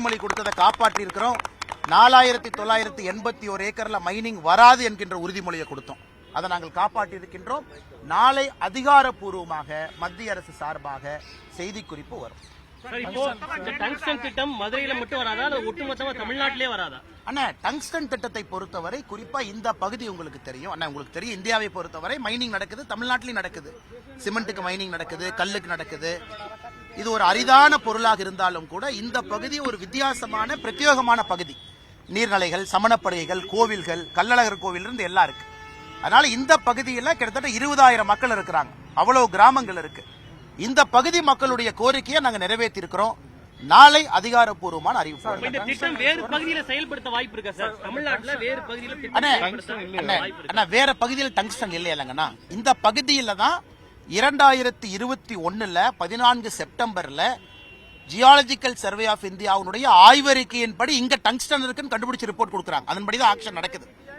உறுதிமொழி கொடுத்ததை காப்பாற்றி இருக்கிறோம். 4981 ஏக்கர்ல மைனிங் வராது என்கின்ற உறுதிமொழியை கொடுத்தோம். அதை நாங்கள் காப்பாற்றி இருக்கின்றோம். நாளை அதிகாரப்பூர்வமாக மத்திய அரசு சார்பாக செய்திக்குறிப்பு வரும். டங்ஸ்டன் திட்டம் மதுரையில மட்டும் வராதா அல்லது ஒட்டுமொத்தமா தமிழ்நாட்டிலே வராதா? அண்ணா, டங்ஸ்டன் திட்டத்தை பொறுத்தவரை குறிப்பா இந்த பகுதி உங்களுக்கு தெரியும். அண்ணா, உங்களுக்கு தெரியும், இந்தியாவை பொறுத்தவரை மைனிங் நடக்குது, தமிழ்நாட்டிலும் நடக்குது. சிமெண்ட்டுக்கு மைனிங் நடக்குது, கல்லுக்கு நடக்குது. இது ஒரு அரிதான பொருளாக இருந்தாலும் கூட இந்த பகுதி ஒரு வித்தியாசமான பிரத்யேகமான பகுதி. நீர்நிலைகள், சமணப்படுகைகள், கோவில்கள், கள்ளழகர் கோவில் இருந்து எல்லாம் இருக்கு. அதனால இந்த பகுதியில் கிட்டத்தட்ட 20,000 மக்கள் இருக்கிறாங்க. அவ்வளவு கிராமங்கள் இருக்கு. இந்த பகுதி மக்களுடைய கோரிக்கையை நாங்கள் நிறைவேற்றி இருக்கிறோம். நாளை அதிகாரப்பூர்வமான அறிவிப்பு. இந்த திட்டம் வேறு பகுதியில் செயல்படுத்த வாய்ப்பு இருக்கா சார்? தமிழ்நாட்டுல வேறு பகுதியில் வேற பகுதியில் டங்ஸ்டன் இல்லைங்கண்ணா. இந்த பகுதியில தான் 2021 14 செப்டம்பர்ல ஜியாலஜிக்கல் சர்வே ஆஃப் இந்தியாவுடைய ஆய்வறிக்கையின்படி இங்க டங்ஸ்டன் இருக்குன்னு கண்டுபிடிச்சு ரிப்போர்ட் கொடுக்குறாங்க. அதன்படிதான் ஆக்ஷன் நடக்குது.